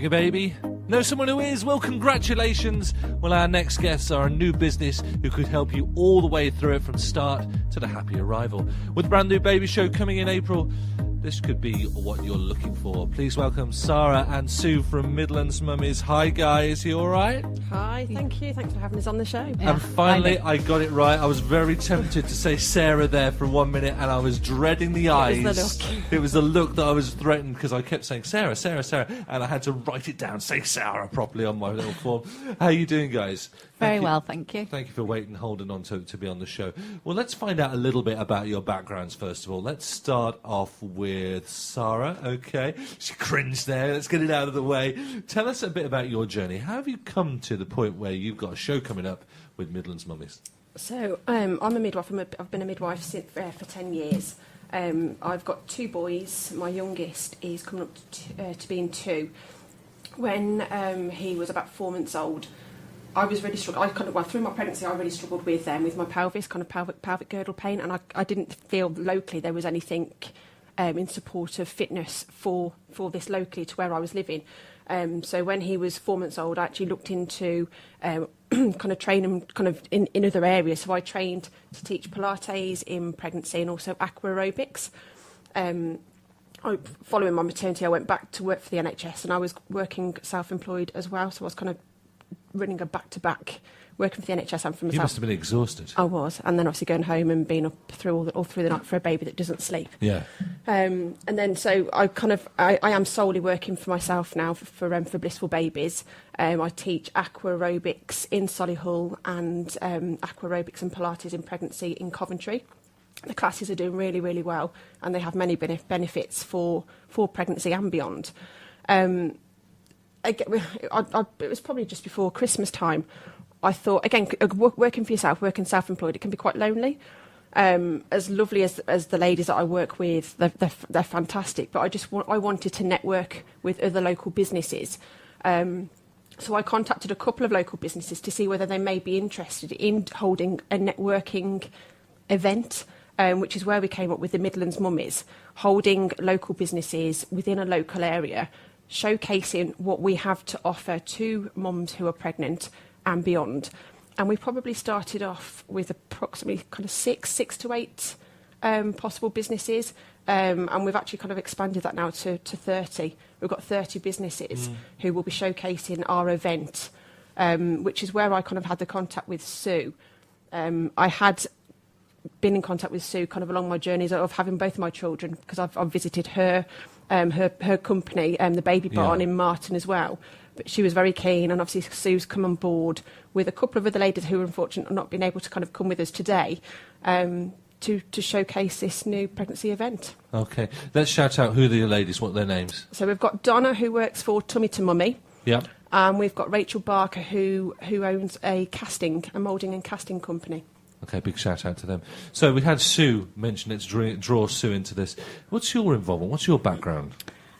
a baby? Know someone who is? Well, congratulations. Well, our next guests are a new business who could help you all the way through it from start to the happy arrival. With a brand new baby show coming in April, this could be what you're looking for. Please welcome Sara and Sue from Midlands Mummies. Hi, guys. You all right? Hi, thank you. Thanks for having us on the show. Yeah. And finally, I got it right. I was very tempted to say Sarah there for 1 minute, and I was dreading the eyes. It was the look. It was the look that I was threatened because I kept saying Sarah, Sarah, Sarah, and I had to write it down, say Sarah properly on my little form. How are you doing, guys? Very well, thank you. Thank you for waiting and holding on to be on the show. Well, let's find out a little bit about your backgrounds, first of all. Let's start off with Sara, okay? She cringed there. Let's get it out of the way. Tell us a bit about your journey. How have you come to the point where you've got a show coming up with Midlands Mummies? So, I'm a midwife. I've been a midwife for 10 years. I've got 2 boys. My youngest is coming up to being 2. When he was about 4 months old, I was really struggling. Through my pregnancy, I really struggled with my pelvis, kind of pelvic girdle pain, and I didn't feel locally there was anything in support of fitness for this locally to where I was living. So when he was 4 months old, I actually looked into kind of training kind of in other areas. So I trained to teach Pilates in pregnancy and also aqua aerobics. Following my maternity, I went back to work for the NHS, and I was working self-employed as well. So I was kind of running a back-to-back, working for the NHS and for myself. You must have been exhausted. I was, and then obviously going home and being up all through the night for a baby that doesn't sleep. Yeah. And then so I am solely working for myself now for Blissful Babies. I teach aqua aerobics in Solihull and aqua aerobics and Pilates in pregnancy in Coventry. The classes are doing really, really well, and they have many benefits for pregnancy and beyond. It was probably just before Christmas time. I thought, again, working for yourself, working self-employed, it can be quite lonely. As lovely as the ladies that I work with, they're fantastic. But I wanted to network with other local businesses. So I contacted a couple of local businesses to see whether they may be interested in holding a networking event, which is where we came up with the Midlands Mummies, holding local businesses within a local area, showcasing what we have to offer to mums who are pregnant and beyond. And we probably started off with approximately kind of six to eight possible businesses, and we've actually kind of expanded that now to 30. We've got 30 businesses who will be showcasing our event, which is where I kind of had the contact with Sue. I had been in contact with Sue kind of along my journeys of having both my children, because I've visited her company, the Baby Barn in Martin as well. But she was very keen, and obviously Sue's come on board with a couple of other ladies who are unfortunately not been able to kind of come with us today to showcase this new pregnancy event. Okay, let's shout out who the ladies, what their names. So we've got Donna, who works for Tummy to Mummy. Yeah. And we've got Rachel Barker, who owns a moulding and casting company. Okay, big shout out to them. So we had Sue mention it to draw Sue into this. What's your involvement? What's your background?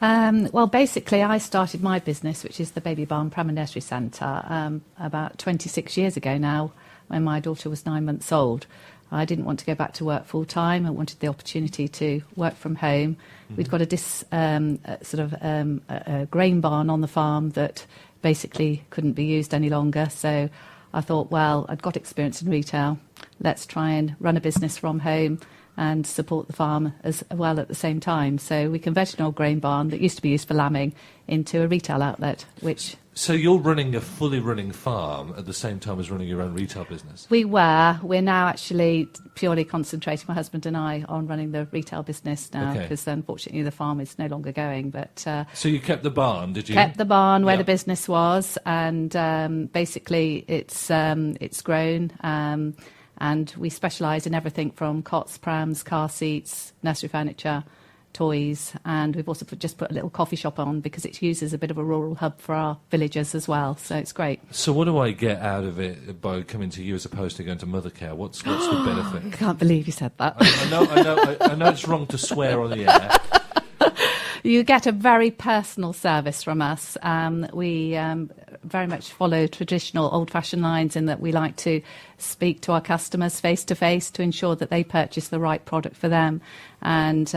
Well, basically, I started my business, which is the Baby Barn Pram and Nursery Centre, about 26 years ago now, when my daughter was 9 months old. I didn't want to go back to work full time. I wanted the opportunity to work from home. We'd got a grain barn on the farm that basically couldn't be used any longer. So I thought, well, I'd got experience in retail. Let's try and run a business from home and support the farm as well at the same time. So we converted an old grain barn that used to be used for lambing into a retail outlet, which... So you're running a fully running farm at the same time as running your own retail business? We're now actually purely concentrating, my husband and I, on running the retail business now, because unfortunately the farm is no longer going. But so you kept the barn, did you? Kept the barn where the business was, and basically it's grown. And we specialise in everything from cots, prams, car seats, nursery furniture, toys, and we've also just put a little coffee shop on because it uses a bit of a rural hub for our villagers as well, so it's great. So what do I get out of it by coming to you as opposed to going to Mothercare? What's the benefit? I can't believe you said that. I know it's wrong to swear on the air. You get a very personal service from us. We very much follow traditional old-fashioned lines in that we like to speak to our customers face-to-face to ensure that they purchase the right product for them. And,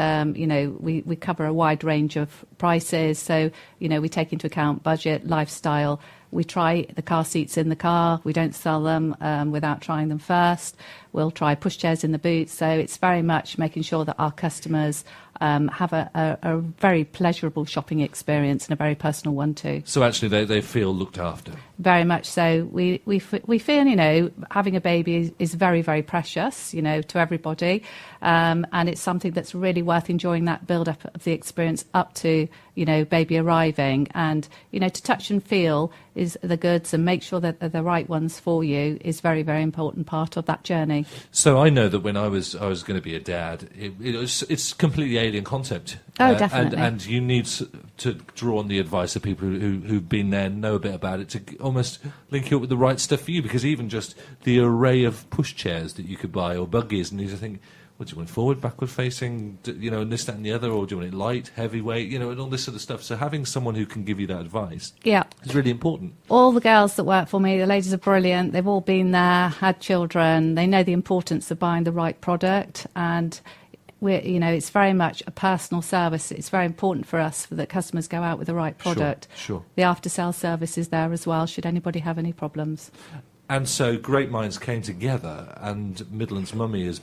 we cover a wide range of prices. So, we take into account budget, lifestyle. We try the car seats in the car. We don't sell them without trying them first. We'll try pushchairs in the boot. So it's very much making sure that our customers have a very pleasurable shopping experience and a very personal one too. So actually they feel looked after. Very much so. We feel, having a baby is very, very precious, to everybody. And it's something that's really worth enjoying that build-up of the experience up to, baby arriving. And, to touch and feel is the goods and make sure that they're the right ones for you is very, very important part of that journey. So I know that when I was going to be a dad, it's completely alien concept. Oh, definitely. And you need to draw on the advice of people who've been there, know a bit about it, to almost link you up with the right stuff for you. Because even just the array of pushchairs that you could buy or buggies, and you just think, what do you want, forward, backward facing, and this, that and the other, or do you want it light, heavyweight, and all this sort of stuff. So having someone who can give you that advice is really important. All the girls that work for me, the ladies are brilliant. They've all been there, had children. They know the importance of buying the right product, and it's very much a personal service. It's very important for us that customers go out with the right product. Sure. The after-sale service is there as well, should anybody have any problems. And so great minds came together, and Midlands Mummies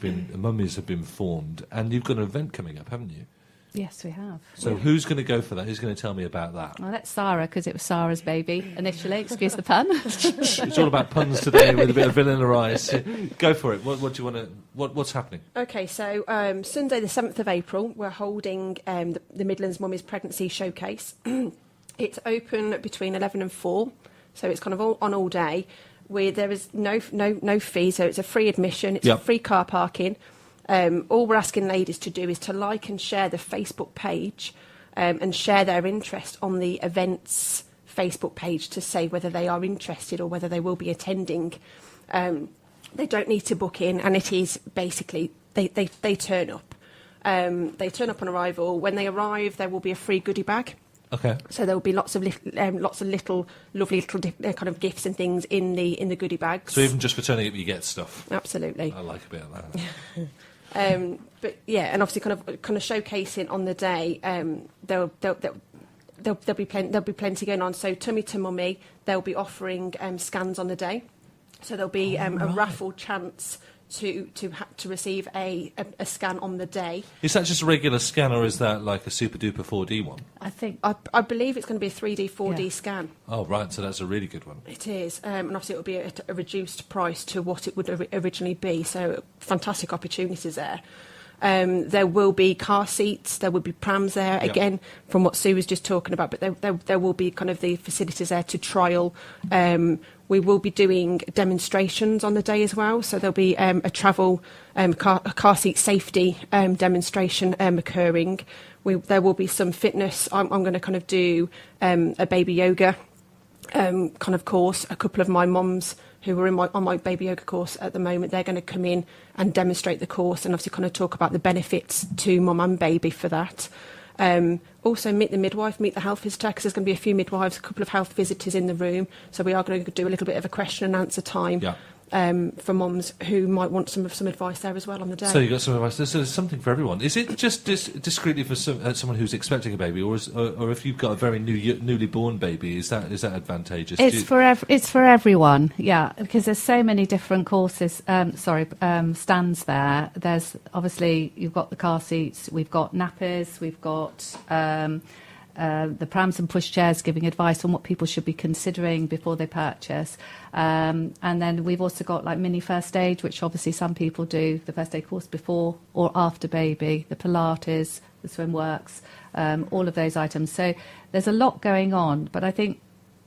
have been formed, and you've got an event coming up, haven't you? Yes, we have. So who's going to go for that? Who's going to tell me about that? Well, that's Sara, because it was Sara's baby initially. Excuse the pun. It's all about puns today with a bit of vanilla ice. Go for it. What do you want to? What's happening? Okay, so Sunday the 7th of April, we're holding the Midlands Mummies Pregnancy Showcase. It's open between 11 and 4, so it's kind of all day. There is no fee, so it's a free admission. It's free car parking. All we're asking ladies to do is to like and share the Facebook page and share their interest on the events Facebook page to say whether they are interested or whether they will be attending. They don't need to book in, and it is basically they turn up. They turn up on arrival. When they arrive, there will be a free goodie bag. Okay. So there will be lots of little, lovely little kind of gifts and things in the goodie bags. So even just for turning up, you get stuff. Absolutely. I like a bit of that. But yeah, and obviously kind of showcasing on the day. There'll be plenty going on. So Tummy to Mummy, they'll be offering scans on the day. So there'll be a raffle chance to receive a scan on the day. Is that just a regular scan, or is that like a super duper 4D one? I believe it's going to be a 3D 4D scan. Oh right, so that's a really good one. It is, and obviously it will be a reduced price to what it would originally be. So fantastic opportunities there. There will be car seats, there will be prams there, again, from what Sue was just talking about, but there will be kind of the facilities there to trial. We will be doing demonstrations on the day as well, so there'll be a travel car seat safety demonstration occurring. There will be some fitness. I'm going to kind of do a baby yoga kind of course. A couple of my mums who are on my baby yoga course at the moment, they're going to come in and demonstrate the course and obviously kind of talk about the benefits to mum and baby for that. Also meet the midwife, meet the health visitor, because there's going to be a few midwives, a couple of health visitors in the room. So we are going to do a little bit of a question and answer time for mums who might want some advice there as well on the day. So you've got some advice. There's something for everyone. Is it just discreetly for someone who's expecting a baby, or if you've got a very newly born baby, is that advantageous? It's for everyone, because there's so many different courses. Stands there. There's obviously you've got the car seats, we've got nappers, we've got the prams and pushchairs giving advice on what people should be considering before they purchase. And then we've also got like mini first aid, which obviously some people do the first aid course before or after baby, the Pilates, the swim works, all of those items. So there's a lot going on, but I think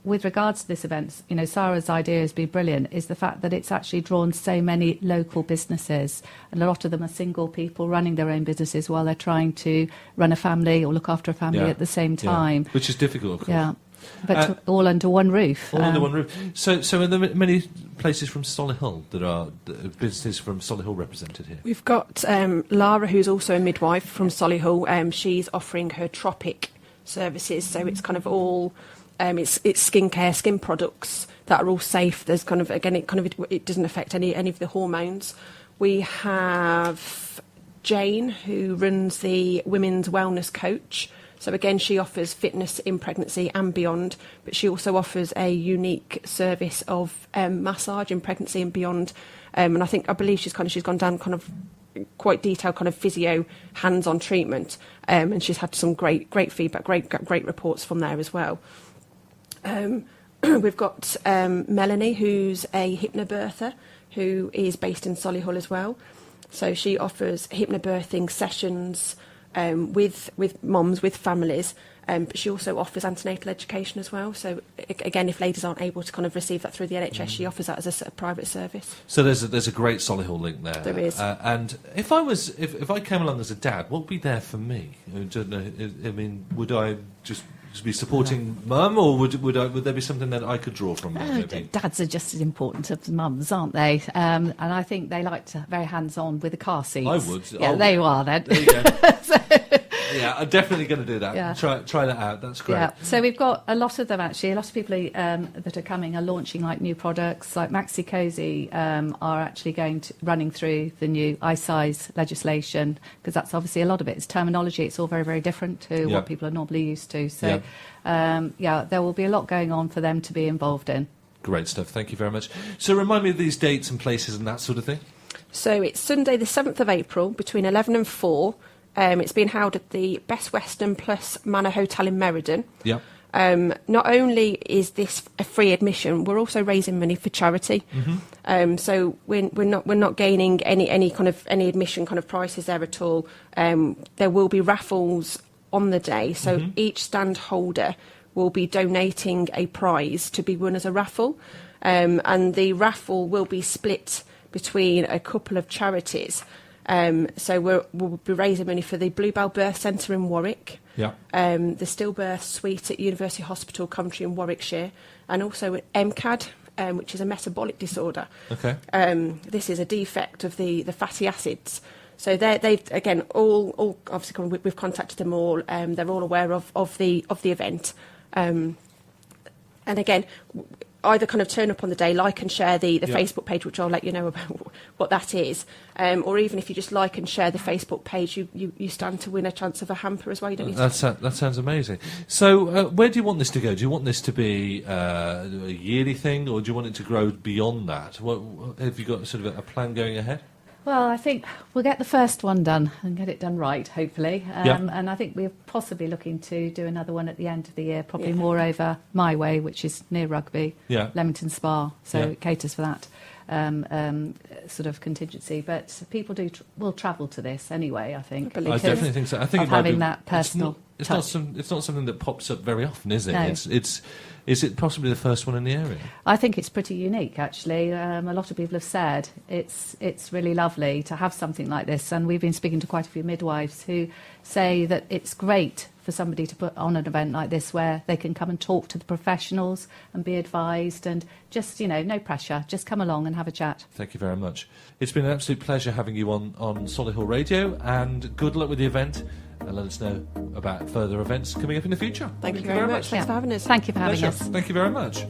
with regards to this event, Sara's idea has been brilliant, is the fact that it's actually drawn so many local businesses, and a lot of them are single people running their own businesses while they're trying to run a family or look after a family at the same time. Which is difficult, of course. Yeah, but all under one roof. All under one roof. So are there many places from Solihull that are businesses from Solihull represented here? We've got Lara, who's also a midwife from Solihull. She's offering her tropic services, so it's kind of all It's skincare, skin products that are all safe. There's kind of, again, it doesn't affect any of the hormones. We have Jane, who runs the Women's Wellness Coach. So again, she offers fitness in pregnancy and beyond, but she also offers a unique service of massage in pregnancy and beyond. And I believe she's gone down kind of quite detailed kind of physio hands-on treatment, and she's had some great feedback, great reports from there as well. We've got Melanie, who's a hypnobirther, who is based in Solihull as well. So she offers hypnobirthing sessions with mums, with families, but she also offers antenatal education as well. So again, if ladies aren't able to kind of receive that through the NHS, she offers that as a private service. So there's a great Solihull link there. There is. And if I came along as a dad, what would be there for me? I don't know. I mean, would I just be supporting mum, or would there be something that I could draw from that? Maybe? Dads are just as important as mums, aren't they? And I think they like to very hands-on with the car seats. I would. Yeah, there you are then. There you go. Yeah, I'm definitely going to do that. Yeah. Try that out. That's great. Yeah. So we've got a lot of them actually. A lot of people that are coming are launching like new products. Like Maxi Cozy are actually running through the new i-size legislation, because that's obviously a lot of it. It's terminology. It's all very, very different to what people are normally used to. So there will be a lot going on for them to be involved in. Great stuff. Thank you very much. So remind me of these dates and places and that sort of thing. So it's Sunday the 7th of April between 11 and 4. It's being held at the Best Western Plus Manor Hotel in Meriden. Yeah. Not only is this a free admission, we're also raising money for charity. Mm-hmm. So we're not gaining any admission kind of prices there at all. There will be raffles on the day, so each stand holder will be donating a prize to be won as a raffle, and the raffle will be split between a couple of charities. So we'll be raising money for the Bluebell Birth Centre in Warwick, the Stillbirth Suite at University Hospital Coventry in Warwickshire, and also MCAD, which is a metabolic disorder. Okay. This is a defect of the fatty acids. So they've again all obviously we've contacted them all. They're all aware of the event, and again, either kind of turn up on the day, like and share the Facebook page, which I'll let you know about what that is, or even if you just like and share the Facebook page, you stand to win a chance of a hamper as well. You don't need that sounds amazing. So where do you want this to go? Do you want this to be a yearly thing, or do you want it to grow beyond that? Have you got sort of a plan going ahead? Well, I think we'll get the first one done and get it done right, hopefully. And I think we're possibly looking to do another one at the end of the year, probably more over my way, which is near Rugby, Leamington Spa. So it caters for that sort of contingency. But people will travel to this anyway, I think. I definitely think so. I think of having that personal touch. It's not something that pops up very often, is it? No. Is it possibly the first one in the area? I think it's pretty unique, actually. A lot of people have said it's really lovely to have something like this, and we've been speaking to quite a few midwives who say that it's great for somebody to put on an event like this where they can come and talk to the professionals and be advised, and just, no pressure, just come along and have a chat. Thank you very much. It's been an absolute pleasure having you on Solihull Radio, and good luck with the event, and let us know about further events coming up in the future. Thank you very much. Thanks for having us. Thank you for having us. Thank you very much.